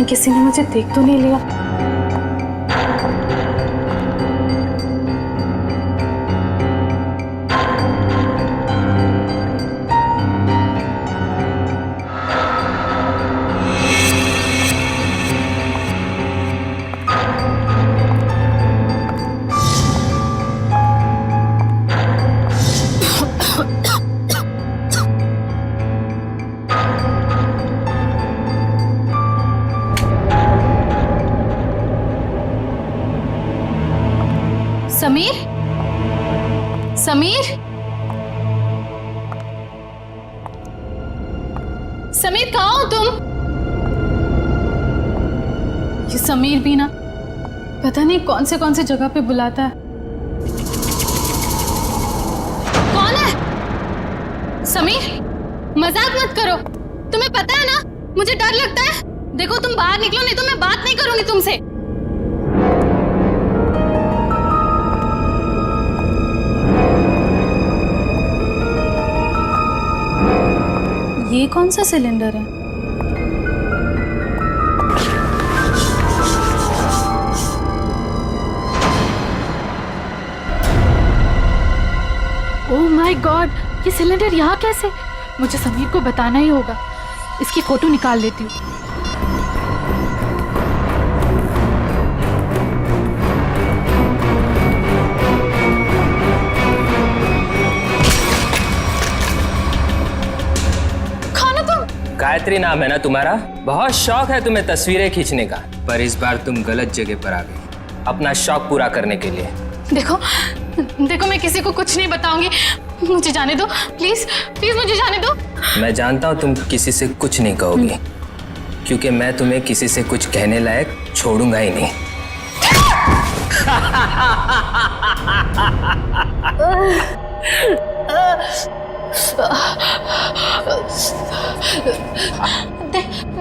किसी ने मुझे देख तो नहीं लिया। समीर, समीर, समीर कहाँ हो तुम? ये समीर भी ना पता नहीं कौन से जगह पे बुलाता है। कौन है? समीर, मजाक मत करो। तुम्हें पता है ना मुझे डर लगता है। देखो तुम बाहर निकलो नहीं तो मैं बात नहीं करूंगी तुमसे। ये कौन सा सिलेंडर है? ओह माय गॉड, ये सिलेंडर यहाँ कैसे? मुझे समीर को बताना ही होगा। इसकी फोटो निकाल लेती हूँ। गायत्री नाम है ना तुम्हारा? बहुत शौक है तुम्हें तस्वीरें खींचने का, पर इस बार तुम गलत जगह पर आ गई अपना शौक पूरा करने के लिए। देखो देखो, मैं किसी को कुछ नहीं बताऊंगी। मुझे जाने दो प्लीज, प्लीज मुझे जाने दो। मैं जानता हूँ तुम किसी से कुछ नहीं कहोगी, क्योंकि मैं तुम्हें किसी से कुछ कहने लायक छोड़ूंगा ही नहीं।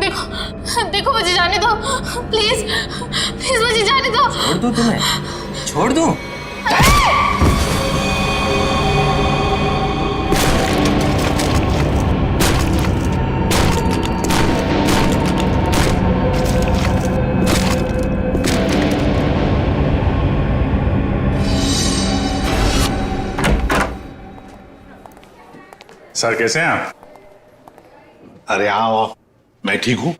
देखो देखो, मुझे जाने दो प्लीज, प्लीज मुझे जाने दो। छोड़ दूं तुम्हें? छोड़ दूं? सर कैसे हैं आप? अरे आओ, मैं ठीक हूँ,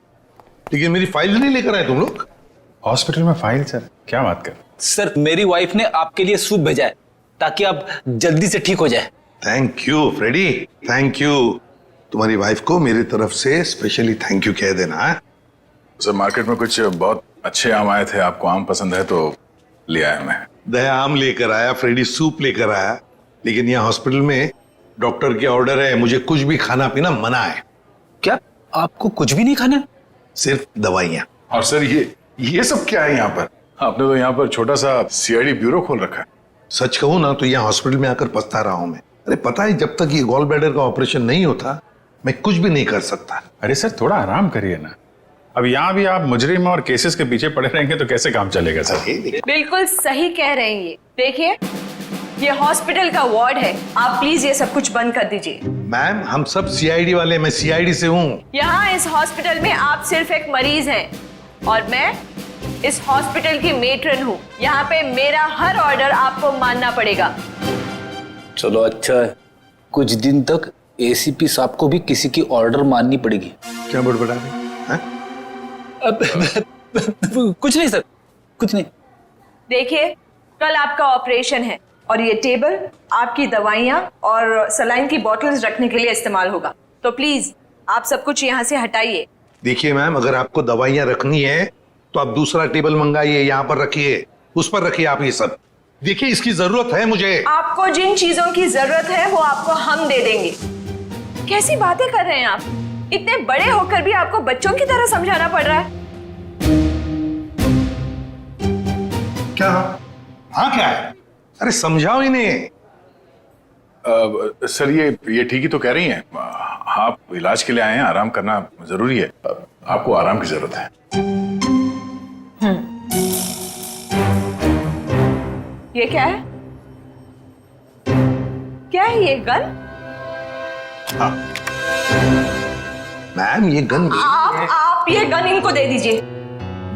लेकिन मेरी फाइल नहीं लेकर आए तुम लोग। हॉस्पिटल में फाइल? सर क्या बात कर। सर मेरी वाइफ ने आपके लिए सूप भेजा है ताकि आप जल्दी से ठीक हो जाए। Thank you Freddy, thank you. तुम्हारी वाइफ को मेरी तरफ से स्पेशली थैंक यू कह देना है। सर मार्केट में कुछ बहुत अच्छे आम आए थे, आपको आम पसंद है तो ले आया मैं। दया आम लेकर आया, फ्रेडी सूप लेकर आया, लेकिन यहाँ हॉस्पिटल में डॉक्टर के ऑर्डर है, मुझे कुछ भी खाना पीना मना है। क्या आपको कुछ भी नहीं खाना? सिर्फ दवाइयाँ। और सर ये सब क्या है यहाँ पर? आपने तो यहाँ पर छोटा सा सीआईडी ब्यूरो खोल रखा है। सच कहूँ ना तो यहाँ हॉस्पिटल में आकर पछता रहा हूँ मैं। अरे पता है, जब तक ये गॉल ब्लैडर का ऑपरेशन नहीं होता मैं कुछ भी नहीं कर सकता। अरे सर थोड़ा आराम करिए ना। अब यहाँ भी आप मुजरिम और केसेस के पीछे पड़े रहेंगे तो कैसे काम चलेगा सर? बिल्कुल सही कह रहे हैं। ये देखिए, ये हॉस्पिटल का वार्ड है, आप प्लीज ये सब कुछ बंद कर दीजिए। मैम हम सब सीआईडी वाले, मैं सीआईडी से हूँ। यहाँ इस हॉस्पिटल में आप सिर्फ एक मरीज हैं और मैं इस हॉस्पिटल की मेट्रन हूँ। यहाँ पे मेरा हर ऑर्डर आपको मानना पड़ेगा। चलो अच्छा है, कुछ दिन तक एसीपी साहब को भी किसी की ऑर्डर माननी पड़ेगी। क्या बड़बड़ा रहे हैं? कुछ नहीं सर, कुछ नहीं। देखिए, कल आपका ऑपरेशन है और ये टेबल आपकी दवाइयाँ और सलाइन की बॉटल्स रखने के लिए इस्तेमाल होगा, तो प्लीज आप सब कुछ यहाँ से हटाइए। देखिए मैम, अगर आपको दवाइयाँ रखनी है तो आप दूसरा टेबल मंगाइए, यहाँ पर रखिए, उस पर रखिए आप ये सब। देखिए इसकी जरूरत है मुझे। आपको जिन चीजों की जरूरत है वो आपको हम दे देंगे। कैसी बातें कर रहे हैं आप? इतने बड़े होकर भी आपको बच्चों की तरह समझाना पड़ रहा है। क्या? हाँ क्या है? अरे समझाओ इन्हें। सर ये ठीक ही तो कह रही हैं। आप इलाज के लिए आए हैं, आराम करना जरूरी है, आपको आराम की जरूरत है। ये क्या है? क्या है ये गन? मैम ये गन आप ये गन इनको दे दीजिए।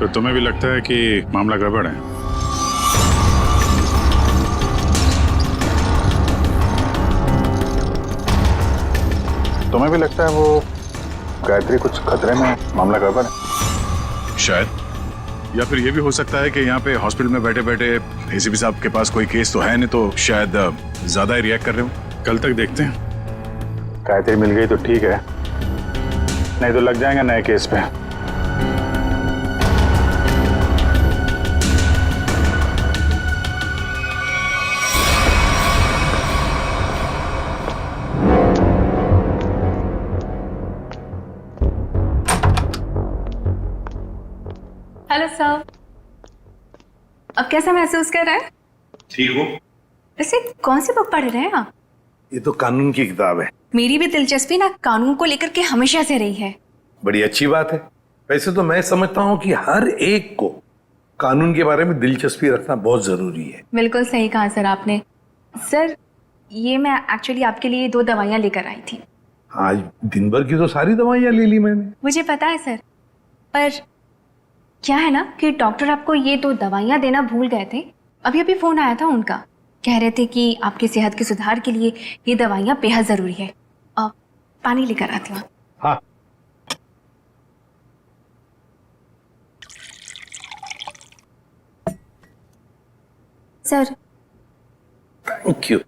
तो तुम्हें भी लगता है कि मामला गड़बड़ है? तुम्हें भी लगता है वो गायत्री कुछ खतरे में, मामला गड़बड़ है? शायद। या फिर ये भी हो सकता है कि यहाँ पे हॉस्पिटल में बैठे बैठे एसीपी साहब के पास कोई केस तो है नहीं, तो शायद ज्यादा ही रिएक्ट कर रहे हो। कल तक देखते हैं। गायत्री मिल गई तो ठीक है, नहीं तो लग जाएंगे नए केस पे। हेलो सर, अब कैसा महसूस कर रहे हैं? ठीक हो? वैसे कौन सी बुक पढ़ रहे हैं आप? ये तो कानून की किताब है। मेरी भी दिलचस्पी ना कानून को लेकर के हमेशा से रही है। बड़ी अच्छी बात है। वैसे तो मैं समझता हूँ कि हर एक को कानून के बारे में दिलचस्पी रखना बहुत जरूरी है। बिल्कुल सही कहा सर आपने। सर, ये मैं एक्चुअली आपके लिए 2 दवाइयाँ लेकर आई थी। आज दिन भर की तो सारी दवाइयाँ ले ली मैंने। मुझे पता है सर, पर क्या है ना कि डॉक्टर आपको ये 2 दवाइयाँ देना भूल गए थे। अभी अभी फोन आया था उनका, कह रहे थे कि आपकी सेहत के सुधार के लिए ये दवाइयाँ बेहद जरूरी है। अब पानी लेकर आती हूँ। हाँ, सर। Thank you.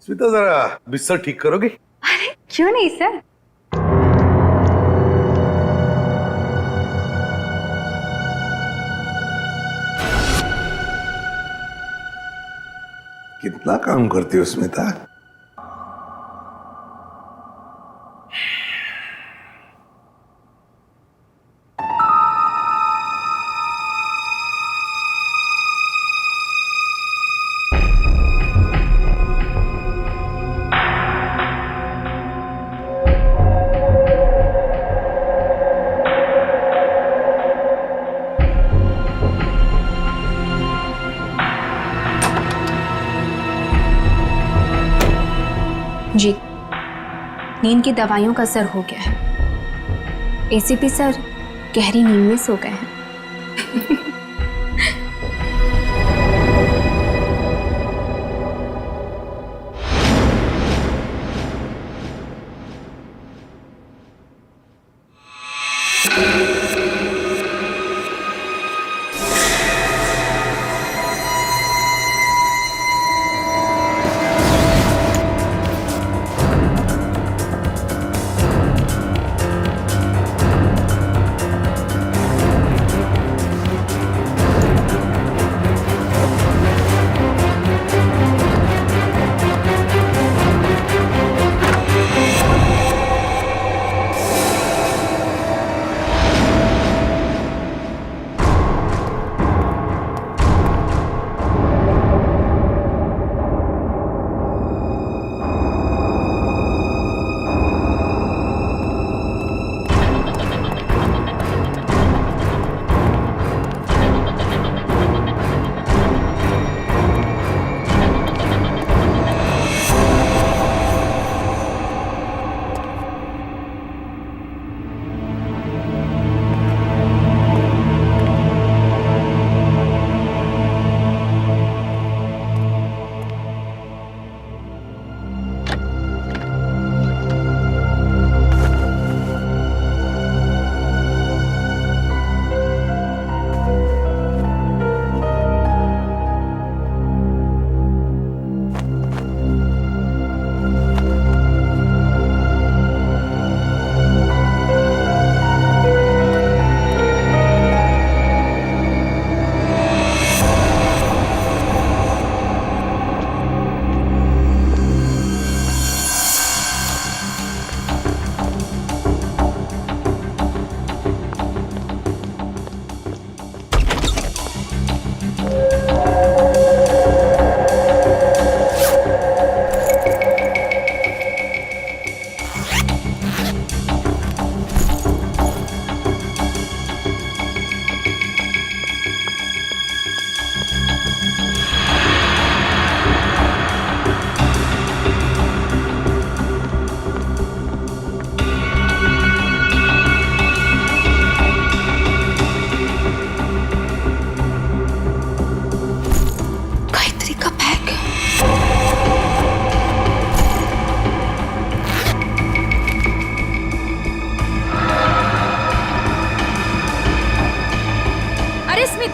स्मिता, जरा बिस्तर ठीक करोगे? अरे क्यों नहीं सर। कितना काम करती हो स्मिता? जी, नींद की दवाइयों का असर हो गया है। एसीपी सर गहरी नींद में सो गए हैं।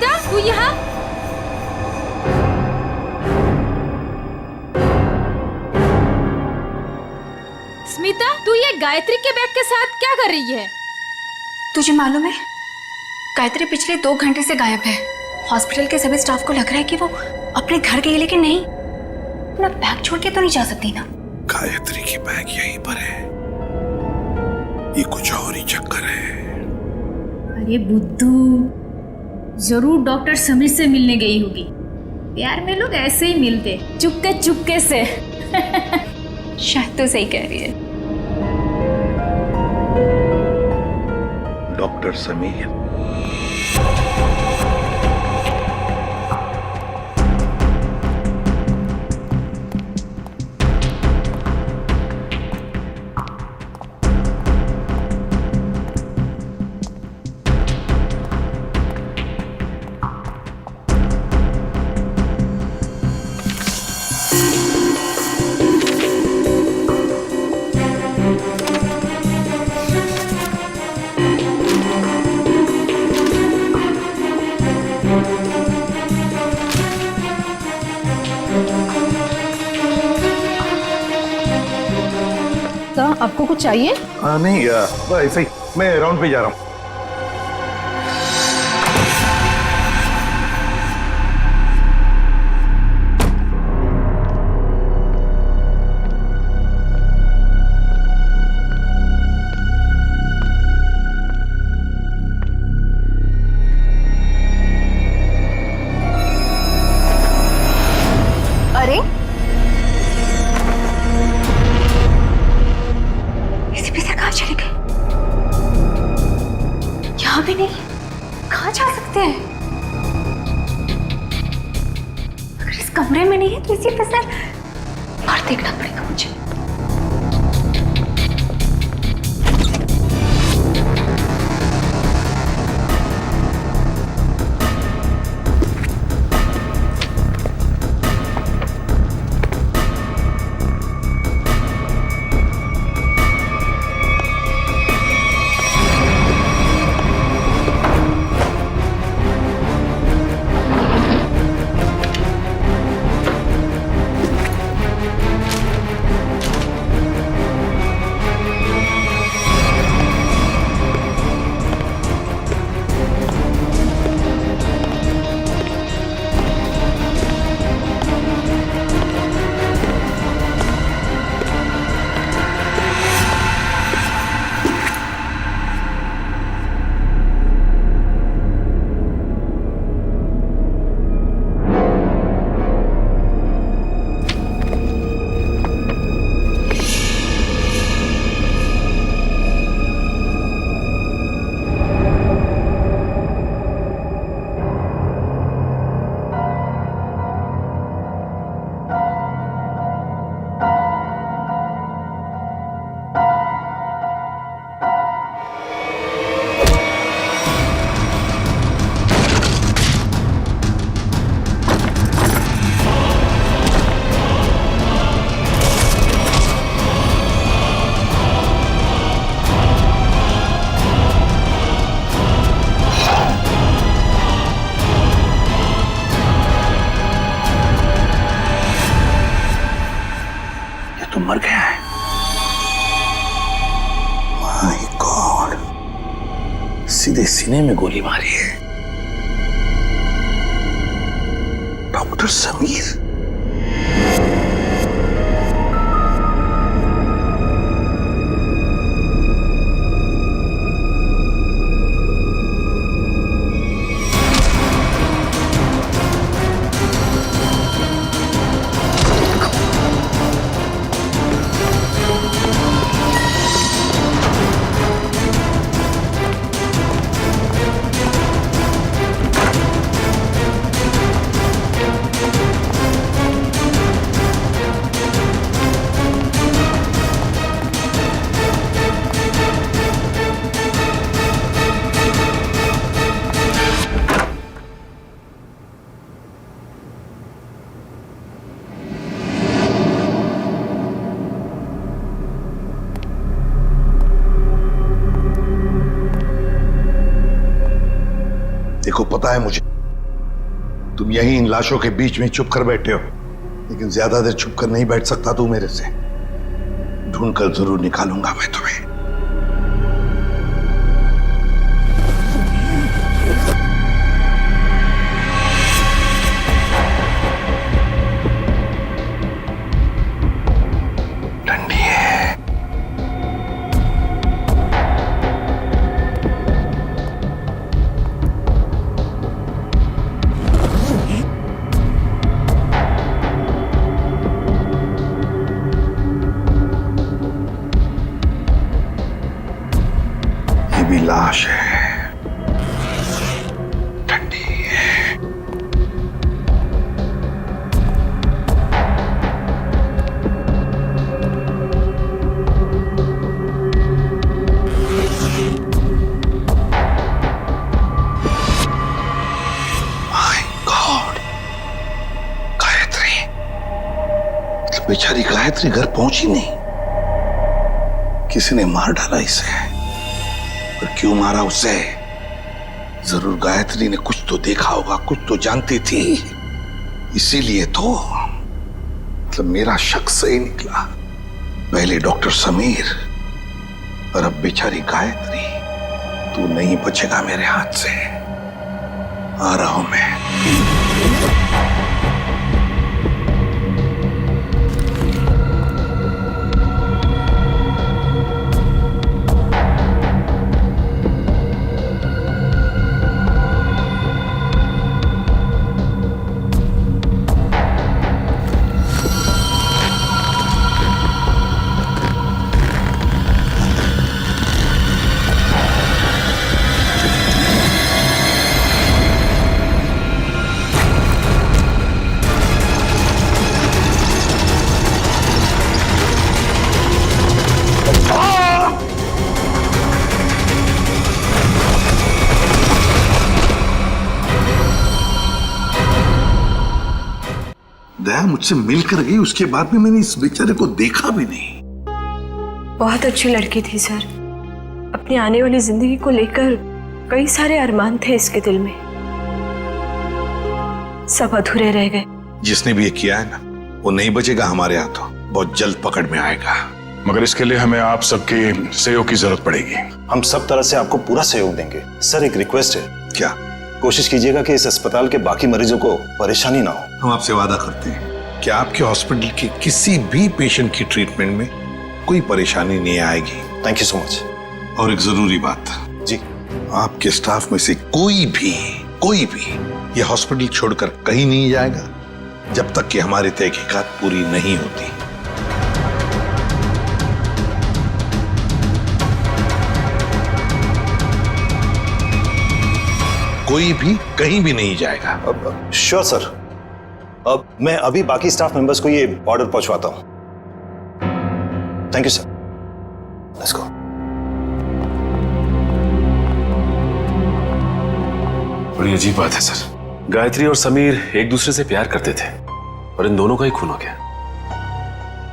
स्मिता तू यहाँ? स्मिता तू ये गायत्री के बैग के साथ क्या कर रही है? तुझे मालूम है, गायत्री पिछले 2 घंटे से गायब है। हॉस्पिटल के सभी स्टाफ को लग रहा है कि वो अपने घर गई, लेकिन नहीं, अपना बैग छोड़ के तो नहीं जा सकती ना। गायत्री की बैग यहीं पर है, ये कुछ और ही चक्कर है। अरे बुद्धू, जरूर डॉक्टर समीर से मिलने गई होगी। प्यार में लोग ऐसे ही मिलते, चुपके चुपके से। शायद तो सही कह रही है। डॉक्टर समीर, आपको कुछ चाहिए? नहीं ऐसे ही, मैं राउंड पे जा रहा हूँ। अरे एसीपी सर कहाँ चले गए? यहाँ भी नहीं, कहाँ जा सकते हैं? अगर इस कमरे में नहीं है तो एसीपी सर बाहर देखना पड़ेगा मुझे। तो मर गया है। माय गॉड, सीधे सीने में गोली मारी है। डॉक्टर समीर, देखो पता है मुझे तुम यहीं इन लाशों के बीच में चुप कर बैठे हो, लेकिन ज्यादा देर चुप कर नहीं बैठ सकता तू मेरे से। ढूंढ कर जरूर निकालूंगा मैं तुम्हें। ठंडी है। ये भी लाश है, ठंडी है। My God, Gayatri. मतलब बेचारी गायत्री घर पहुंची नहीं, किसी ने मार डाला इसे। पर क्यों मारा उसे? जरूर गायत्री ने कुछ तो देखा होगा, कुछ तो जानती थी, इसीलिए तो। मतलब मेरा शक सही निकला। पहले डॉक्टर समीर और अब बेचारी गायत्री। तू नहीं बचेगा मेरे हाथ से। आ रहा हूं मैं। दया मुझसे मिलकर गई, उसके बाद भी मैंने इस बेचारे को देखा भी नहीं। बहुत अच्छी लड़की थी सर। अपनी आने वाली जिंदगी को लेकर कई सारे अरमान थे इसके दिल में, सब अधूरे रह गए। जिसने भी ये किया है ना, वो नहीं बचेगा हमारे हाथों, बहुत जल्द पकड़ में आएगा। मगर इसके लिए हमें आप सबके सहयोग की जरूरत पड़ेगी। हम सब तरह से आपको पूरा सहयोग देंगे। सर एक रिक्वेस्ट है, क्या? कोशिश कीजिएगा कि इस अस्पताल के बाकी मरीजों को परेशानी ना हो। हम आपसे वादा करते हैं कि आपके हॉस्पिटल के किसी भी पेशेंट की ट्रीटमेंट में कोई परेशानी नहीं आएगी। Thank you so much. और एक जरूरी बात जी, आपके स्टाफ में से कोई भी ये हॉस्पिटल छोड़कर कहीं नहीं जाएगा जब तक कि हमारी तहकीकात पूरी नहीं होती। कोई भी कहीं भी नहीं जाएगा। Sure sir. अब मैं अभी बाकी स्टाफ मेंबर्स को ये ऑर्डर पहुंचवाता हूं। Thank you sir. Let's go. बड़ी अजीब बात है सर। गायत्री और समीर एक दूसरे से प्यार करते थे और इन दोनों का ही खून हो गया।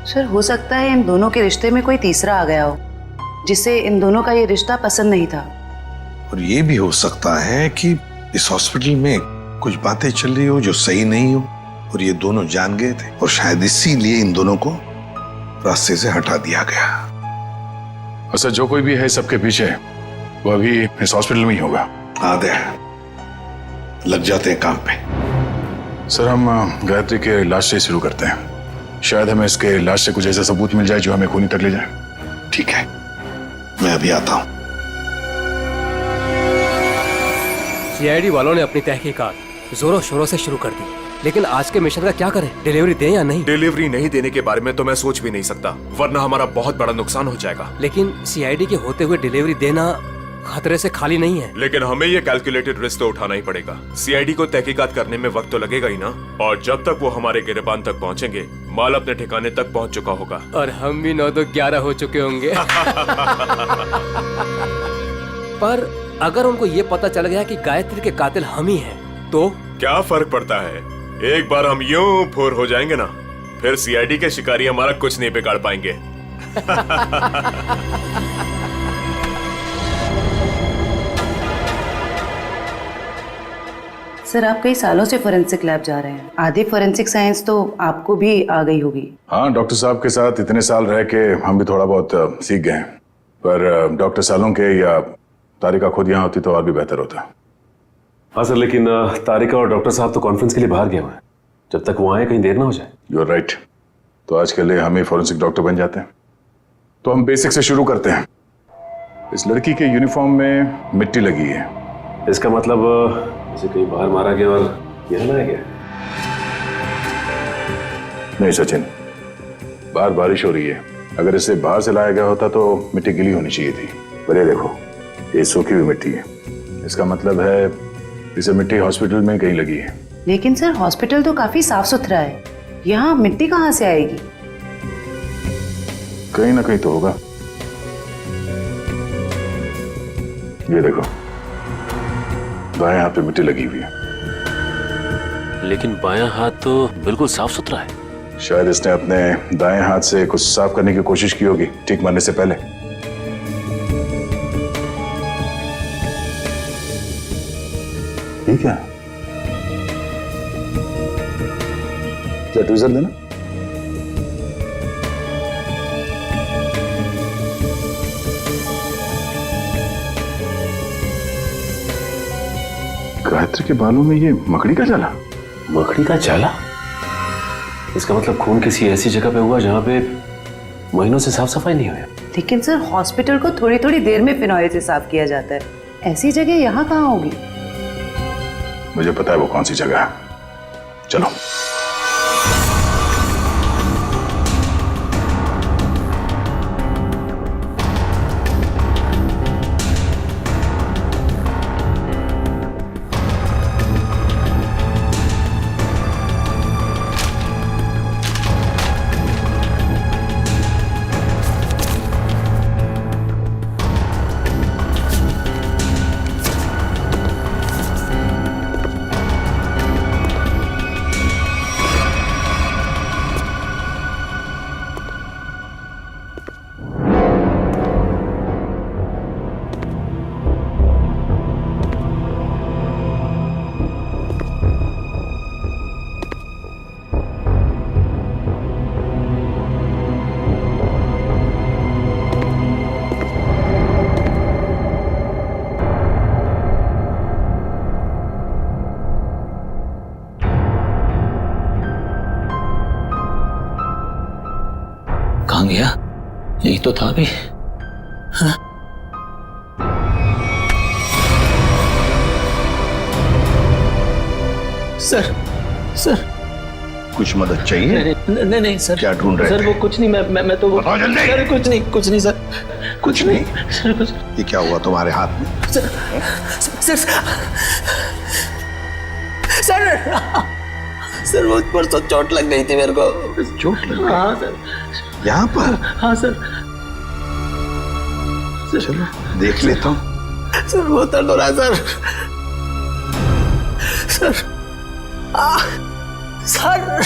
सर हो सकता है इन दोनों के रिश्ते में कोई तीसरा आ गया हो, जिसे इन दोनों का ये रिश्ता पसंद नहीं था। और ये भी हो सकता है कि इस हॉस्पिटल में कुछ बातें चल रही हो जो सही नहीं हो, और ये दोनों जान गए थे, और शायद इसीलिए इन दोनों को रास्ते से हटा दिया गया। और सर जो कोई भी है सबके पीछे, वो अभी इस हॉस्पिटल में ही होगा। आदे लग जाते हैं काम पे। सर हम गायत्री के लाश से शुरू करते हैं। शायद हमें इसके लाश से कुछ ऐसा सबूत मिल जाए जो हमें खूनी तक ले जाए। ठीक है, मैं अभी आता हूं। सीआईडी वालों ने अपनी तहकीकात जोरों शोरों से शुरू कर दी, लेकिन आज के मिशन का क्या करें? डिलीवरी दें या नहीं? डिलीवरी नहीं देने के बारे में तो मैं सोच भी नहीं सकता, वरना हमारा बहुत बड़ा नुकसान हो जाएगा। लेकिन सीआईडी के होते हुए डिलीवरी देना खतरे से खाली नहीं है। लेकिन हमें ये कैलकुलेटेड रिस्क तो उठाना ही पड़ेगा। सीआईडी को तहकीकात करने में वक्त तो लगेगा ही ना, और जब तक वो हमारे गिरबान तक पहुंचेंगे, माल अपने ठिकाने तक पहुंच चुका होगा। और हम भी 9 तो 11 हो चुके होंगे। पर अगर उनको ये पता चल गया कि गायत्री के कातिल हम ही हैं, तो क्या फर्क पड़ता है? एक बार हम यूं फुर हो जाएंगे ना, फिर सीआईडी के शिकारी हमारा कुछ नहीं बिगाड़ पाएंगे। सर आप कई सालों से फोरेंसिक लैब जा रहे हैं, आधी फोरेंसिक साइंस तो आपको भी आ गई होगी। हाँ, डॉक्टर साहब के साथ इतने साल रह के हम भी थोड़ा बहुत सीख गए हैं। पर डॉक्टर सालों के या तारिका खुद यहाँ होती तो और भी बेहतर होता। हाँ सर, लेकिन तारिका और डॉक्टर साहब तो कॉन्फ्रेंस के लिए बाहर गए हुए हैं। जब तक वो आए कहीं देर ना हो जाए। You are right. तो आज के लिए हम ही फोरेंसिक डॉक्टर बन जाते हैं। तो हम बेसिक से शुरू करते हैं। इस लड़की के यूनिफॉर्म में मिट्टी लगी है। इसका मतलब इसे कहीं बाहर मारा गया और यहाँ लाया गया। नहीं सचिन, बाहर बारिश हो रही है। अगर इसे बाहर से लाया गया होता तो मिट्टी गीली होनी चाहिए थी। पर ये देखो, ये सूखी हुई मिट्टी है। इसका मतलब है इसे मिट्टी हॉस्पिटल में कहीं लगी है। लेकिन सर हॉस्पिटल तो काफी साफ सुथरा है, यहाँ मिट्टी कहाँ से आएगी? कहीं ना कहीं तो होगा। ये देखो, बाएं हाथ पे मिट्टी लगी हुई है। लेकिन बायां हाथ तो बिल्कुल साफ सुथरा है। शायद इसने अपने दाएं हाथ से कुछ साफ करने की कोशिश की होगी ठीक मरने से पहले। ठीक है, क्या ट्वीजर देना? गायत्री के बालों में ये मकड़ी का जाला। मकड़ी का जाला? इसका मतलब खून किसी ऐसी जगह पे हुआ जहां पे महीनों से साफ सफाई नहीं हुई। लेकिन सर हॉस्पिटल को थोड़ी थोड़ी देर में फिनॉइल से साफ किया जाता है, ऐसी जगह यहाँ कहाँ होगी? मुझे पता है वो कौन सी जगह है। चलो। कहाँ गया? यही तो था भी। हाँ? सर, सर कुछ मदद चाहिए? नहीं नहीं सर। क्या ढूंढ रहे सर वो कुछ नहीं, मैं तो बताओ जल्दी। सर कुछ नहीं सर, कुछ नहीं सर, कुछ। ये क्या हुआ तुम्हारे हाथ में? सर सर सर वो परसों चोट लग गई थी मेरे को। चोट लग गई? हाँ सर। यहाँ पर? हाँ सर। चलो देख लेता हूँ। सर बहुत दर्द हो रहा है सर। सर सर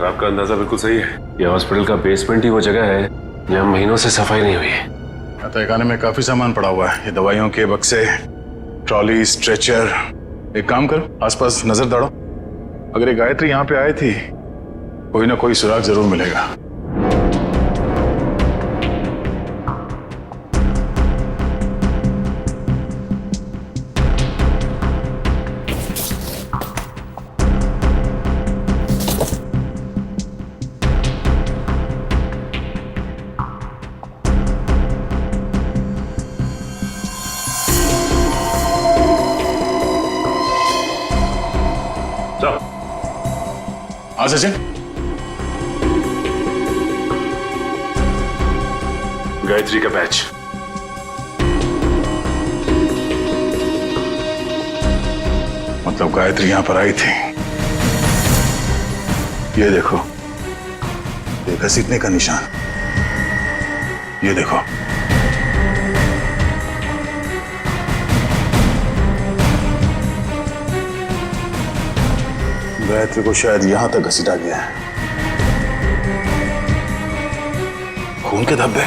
आपका अंदाजा बिल्कुल सही है। यह हॉस्पिटल का बेसमेंट ही वो जगह है जहाँ महीनों से सफाई नहीं हुई है। तहखाने में काफी सामान पड़ा हुआ है। ये दवाइयों के बक्से, ट्रॉली, स्ट्रेचर। एक काम करो, आसपास नजर दौड़ो। अगर ये गायत्री यहाँ पे आई थी, कोई ना कोई सुराग जरूर मिलेगा। हाँ सचिन, गायत्री का बैच। मतलब गायत्री यहाँ पर आई थी। ये देखो, ये घसीटने का निशान। ये देखो, गायत्री को शायद यहां तक घसीटा गया है। खून के धब्बे,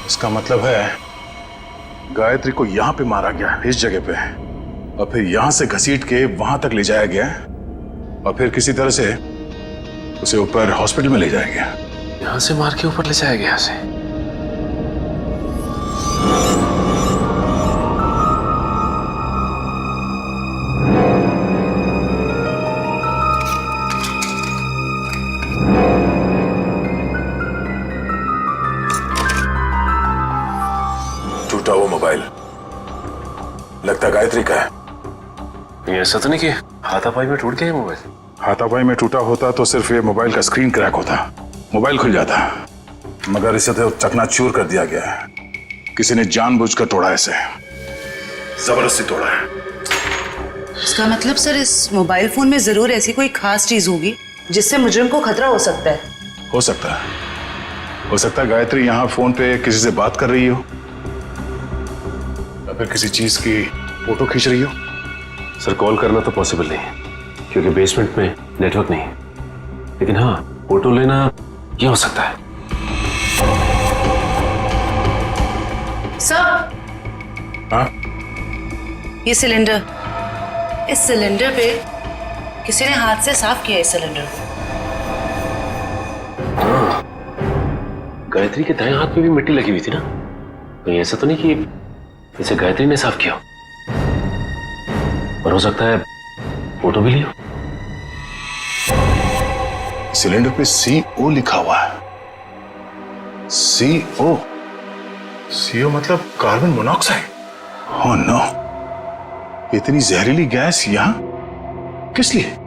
इसका मतलब है गायत्री को यहां पे मारा गया, इस जगह पे, और फिर यहां से घसीट के वहां तक ले जाया गया, और फिर किसी तरह से उसे ऊपर हॉस्पिटल में ले जाया गया। यहां से मार के ऊपर ले जाया गया उसे। टूटा वो मोबाइल लगता गायत्री का है। ये ऐसा तो नहीं कि हाथापाई में टूट गया ये मोबाइल? हाथापाई में टूटा होता तो सिर्फ ये मोबाइल का स्क्रीन क्रैक होता, मोबाइल खुल जाता, मगर इसे तो चकनाचूर कर दिया गया है। किसी ने जानबूझकर तोड़ा, इसे जबरदस्ती तोड़ा है। इसका मतलब सर इस मोबाइल फोन में जरूर ऐसी कोई खास चीज होगी जिससे मुजरिम को खतरा हो सकता है। हो सकता है, हो सकता है गायत्री यहाँ फोन पे किसी से बात कर रही हो, या फिर किसी चीज की फोटो खींच रही हो। सर कॉल करना तो पॉसिबल नहीं है क्योंकि बेसमेंट में नेटवर्क नहीं है, लेकिन हाँ फोटो लेना ये हो सकता है। सर, हाँ? ये सिलेंडर, इस सिलेंडर पे किसी ने हाथ से साफ किया है। इस सिलेंडर को गायत्री के दाएं हाथ में भी मिट्टी लगी हुई थी ना, कहीं ऐसा तो नहीं कि इसे गायत्री ने साफ किया, और हो सकता है फोटो भी लिया। सिलेंडर पे CO लिखा हुआ है। CO, CO मतलब कार्बन मोनोऑक्साइड। ओह नो, इतनी जहरीली गैस यहां किस लिए?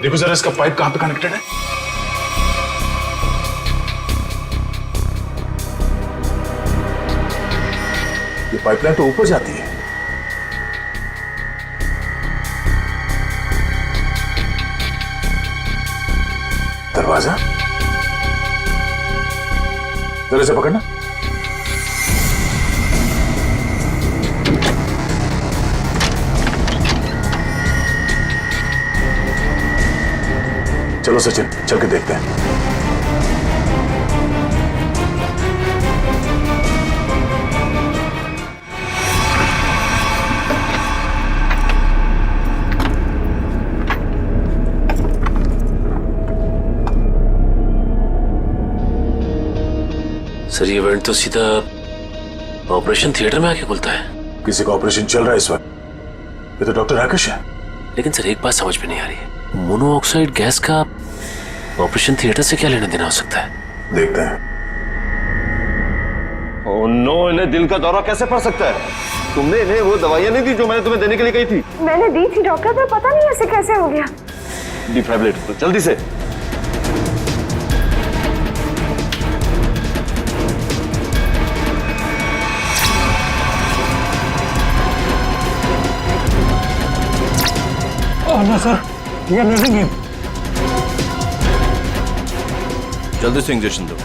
देखो जरा इसका पाइप कहां पे कनेक्टेड है। ये पाइपलाइन तो ऊपर जाती है। दरवाजा जरा से पकड़ना। चलो सचिन, चल के देखते हैं। सर ये इवेंट तो सीधा ऑपरेशन थिएटर में आके खुलता है। किसी का ऑपरेशन चल रहा है इस वक्त। ये तो डॉक्टर राकेश है। लेकिन सर एक बात समझ में नहीं आ रही है, मोनोऑक्साइड गैस का ऑपरेशन थिएटर से क्या लेना देना हो सकता है? देखते हैं। ओह नो, इन्हें दिल का दौरा कैसे पड़ सकता है? तुमने इन्हें वो दवाइयां नहीं दी जो मैंने तुम्हें देने के लिए कही थी? मैंने दी थी डॉक्टर, पर पता नहीं ऐसे कैसे हो गया। डिफाइब्रिलेटर तो जल्दी से। ना सर, ये नहीं। जल्दी से इंजेक्शन दो।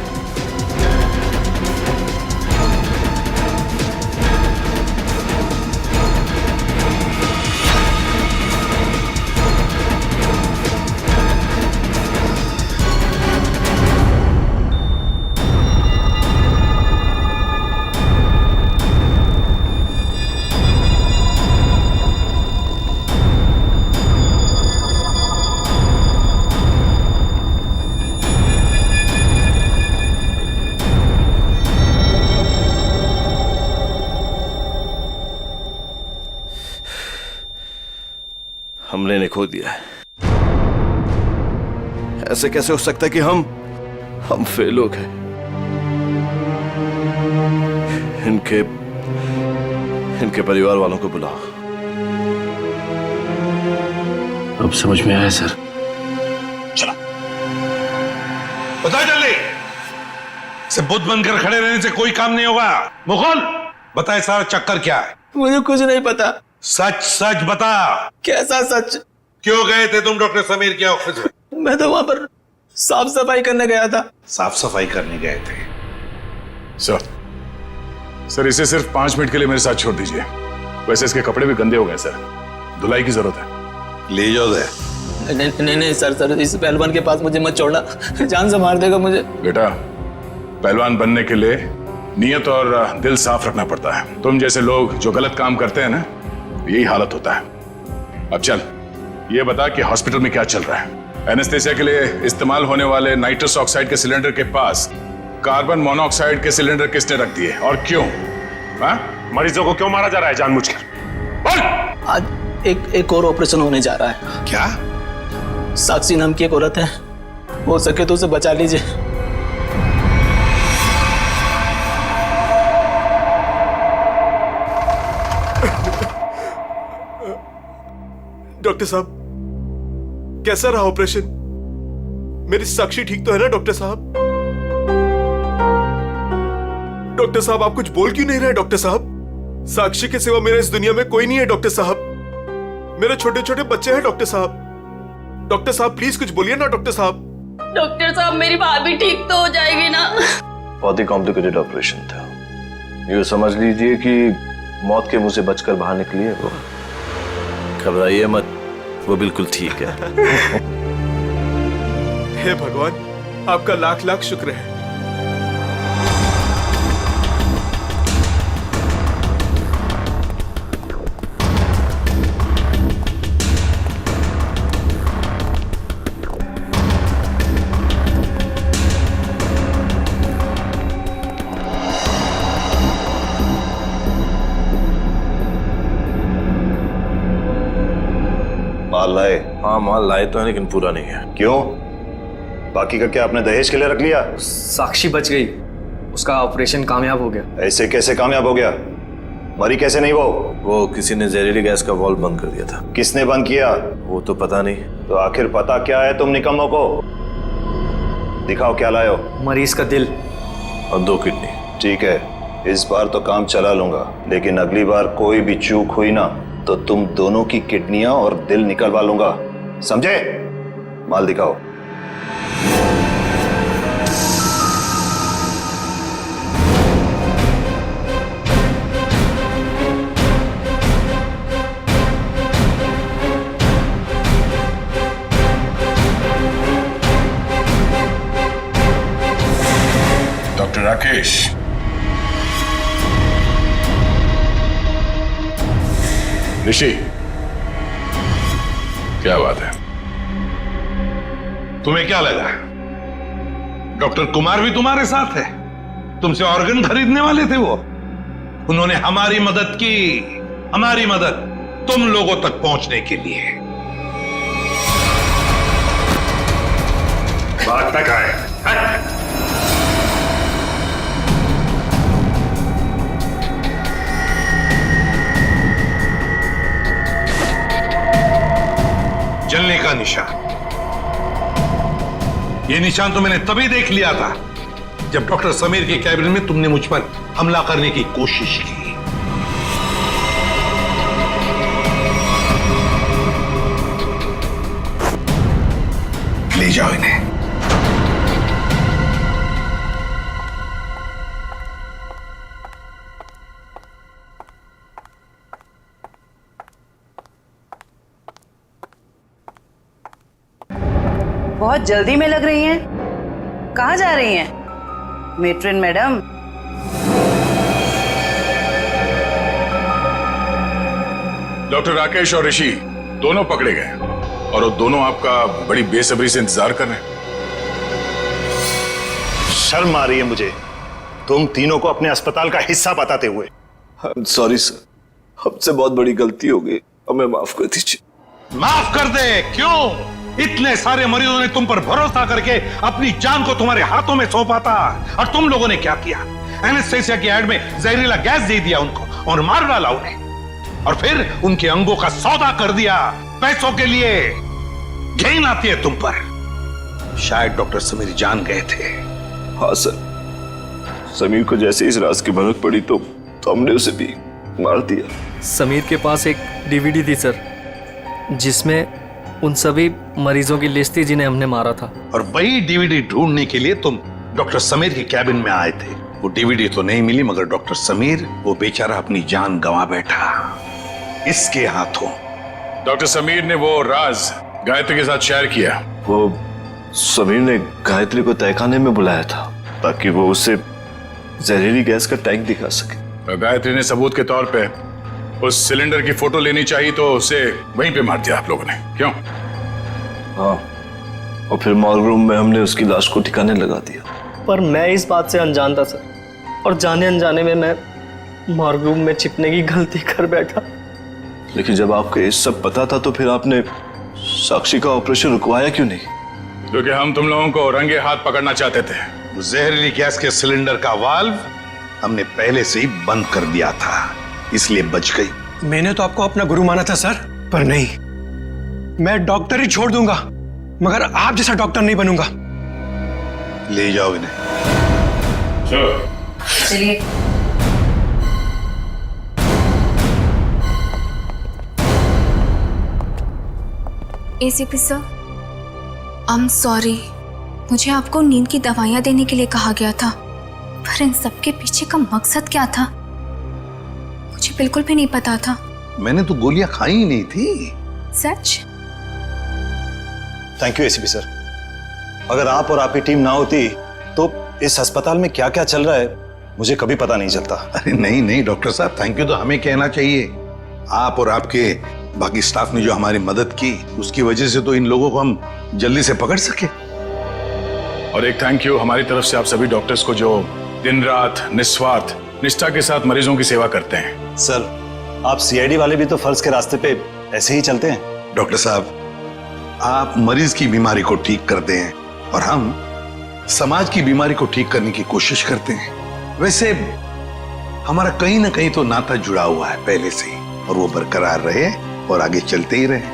हमने इन्हें खो दिया है। ऐसे कैसे हो सकता है कि हम फेल हो गए? इनके परिवार वालों को बुलाओ। अब समझ में आया सर। चलो बताओ जल्दी। से बुद्ध बनकर खड़े रहने से कोई काम नहीं होगा। मुकुल बताए सारा चक्कर क्या है? मुझे कुछ नहीं पता। सच सच बता। कैसा सच? क्यों गए थे तुम डॉक्टर समीर के ऑफिस में? मैं तो वहां पर साफ सफाई करने गया था। साफ सफाई करने गए थे? सर इसे सिर्फ 5 मिनट के लिए मेरे साथ छोड़ दीजिए। वैसे इसके कपड़े भी गंदे हो गए सर, धुलाई की जरूरत है। ले जाओ दे। नहीं नहीं सर, इस पहलवान के पास मुझे मत छोड़ना, जान से मार देगा मुझे। बेटा, पहलवान बनने के लिए नियत और दिल साफ रखना पड़ता है। तुम जैसे लोग जो गलत काम करते हैं ना, यही हालत होता है। अब चल, ये बता कि हॉस्पिटल में क्या चल रहा है? एनेस्थेसिया के लिए इस्तेमाल होने वाले नाइट्रस ऑक्साइड के सिलेंडर के पास कार्बन मोनोऑक्साइड के सिलेंडर किसने रख दिए और क्यों? हाँ? मरीजों को क्यों मारा जा रहा है जानबूझकर? बोल! आज एक और ऑपरेशन होने जा रहा है। क्या? साक्षी नाम की एक औरत है, हो सके तो उसे बचा लीजिए। डॉक्टर साहब, कैसा रहा ऑपरेशन? मेरी साक्षी ठीक तो है ना डॉक्टर साहब? डॉक्टर साहब, आप कुछ बोल क्यों नहीं रहे? डॉक्टर साहब, साक्षी के सिवा मेरा इस दुनिया में कोई नहीं है डॉक्टर साहब। मेरे छोटे छोटे बच्चे हैं डॉक्टर साहब। डॉक्टर साहब प्लीज कुछ बोलिए ना डॉक्टर साहब। डॉक्टर साहब, मेरी भाभी ठीक तो हो जाएगी ना? बहुत ही कॉम्प्लिकेटेड ऑपरेशन था। ये समझ लीजिए कि मौत के मुंह से बचकर बाहर निकली है वो। घबराइए मत, वो बिल्कुल ठीक है। हे भगवान, आपका लाख लाख शुक्र है। माल लाए? हाँ, माल लाए तो है लेकिन पूरा नहीं है। क्यों? बाकी का क्या आपने दहेज के लिए रख लिया? साक्षी बच गई, उसका ऑपरेशन कामयाब हो गया। ऐसे कैसे कामयाब हो गया? मरी कैसे नहीं वो किसी ने जहरीली गैस का वाल्व बंद कर दिया था। किसने बंद किया? वो तो पता नहीं। तो आखिर पता क्या है तुम निकम्मों को? दिखाओ क्या लाए हो। मरीज का दिल और 2 किडनी। ठीक है, इस बार तो काम चला लूंगा, लेकिन अगली बार कोई भी चूक हुई ना तो तुम दोनों की किडनियां और दिल निकलवा लूंगा, समझे? माल दिखाओ। डॉक्टर राकेश, ऋषि, क्या बात है? तुम्हें क्या लगा डॉक्टर कुमार भी तुम्हारे साथ है? तुमसे ऑर्गन खरीदने वाले थे वो। उन्होंने हमारी मदद की, हमारी मदद तुम लोगों तक पहुंचने के लिए। बात तक आए। जलने का निशान, ये निशान तो मैंने तभी देख लिया था जब डॉक्टर समीर के कैबिन में तुमने मुझ पर हमला करने की कोशिश की। ले जाओ इन्हें। बहुत जल्दी में लग रही हैं। कहाँ जा रही हैं मेट्रिन मैडम? डॉक्टर राकेश और ऋषि दोनों पकड़े गए और वो दोनों आपका बड़ी बेसब्री से इंतजार कर रहे हैं। शर्म आ रही है मुझे तुम तीनों को अपने अस्पताल का हिस्सा बताते हुए। सॉरी सर, हमसे बहुत बड़ी गलती हो गई, हमें माफ कर दीजिए। माफ कर दे? क्यों? इतने सारे मरीजों ने तुम पर भरोसा करके अपनी जान को तुम्हारे हाथों में सौंपा था और तुम लोगों ने क्या किया? एनेस्थेसिया की एड में जहरीला गैस दे दिया उनको और मार डाला उन्हें, और फिर उनके अंगों का सौदा कर दिया पैसों के लिए। घिन आती है तुम पर। शायद डॉक्टर समीर जान गए थे। हाँ सर, समीर को जैसे इस राज की भनक पड़ी तो हमने उसे भी मार दिया। समीर के पास एक डीवीडी थी सर, जिसमें उन सभी मरीजों की लिस्ट थी जिन्हें हमने मारा था। और वही डीवीडी ढूंढने के लिए तुम डॉक्टर समीर के कैबिन में आए थे। वो डीवीडी तो नहीं मिली, मगर डॉक्टर समीर वो बेचारा अपनी जान गंवा बैठा इसके हाथों। डॉक्टर समीर ने वो राज गायत्री के साथ शेयर किया। वो समीर ने गायत्री को तहखाने में बुलाया था ताकि वो उसे जहरीली गैस का टैंक दिखा सके। और गायत्री ने सबूत के तौर पे उस सिलेंडर की फोटो लेनी चाहिए तो उसे वहीं पे मार दिया आप लोगों ने, क्यों? हाँ, और फिर मॉर्ग रूम में हमने उसकी लाश को ठिकाने लगा दिया। पर मैं इस बात से अनजान था सर, और जाने अनजाने में मैं मॉर्ग रूम में छिपने की गलती कर बैठा। लेकिन जब आपको ये सब पता था तो फिर आपने साक्षी का ऑपरेशन रुकवाया क्यों नहीं? क्योंकि हम तुम लोगों को रंगे हाथ पकड़ना चाहते थे। जहरीली गैस के सिलेंडर का वाल्व हमने पहले से ही बंद कर दिया था, इसलिए बच गई। मैंने तो आपको अपना गुरु माना था सर, पर नहीं, मैं डॉक्टर ही छोड़ दूंगा मगर आप जैसा डॉक्टर नहीं बनूंगा। ले जाओ इन्हें। चलिए। ACP sir, I am sorry, मुझे आपको नींद की दवाइयां देने के लिए कहा गया था, पर इन सब के पीछे का मकसद क्या था मुझे बिल्कुल भी नहीं पता था। मैंने तो गोलियां खाई ही नहीं थी। सच? Thank you ACP sir. अगर आप और आपकी टीम ना होती तो इस अस्पताल में क्या क्या चल रहा है मुझे कभी पता नहीं चलता। अरे नहीं नहीं डॉक्टर साहब, थैंक यू तो हमें कहना चाहिए। आप और आपके बाकी स्टाफ ने जो हमारी मदद की उसकी वजह से तो इन लोगों को हम जल्दी से पकड़ सके। और एक थैंक यू हमारी तरफ से आप सभी डॉक्टर्स को जो दिन रात निस्वार्थ निष्ठा के साथ मरीजों की सेवा करते हैं। सर, आप सीआईडी वाले भी तो फर्ज के रास्ते पे ऐसे ही चलते हैं। डॉक्टर साहब, आप मरीज की बीमारी को ठीक करते हैं और हम समाज की बीमारी को ठीक करने की कोशिश करते हैं। वैसे हमारा कहीं ना कहीं तो नाता जुड़ा हुआ है पहले से ही, और वो बरकरार रहे और आगे चलते ही रहे।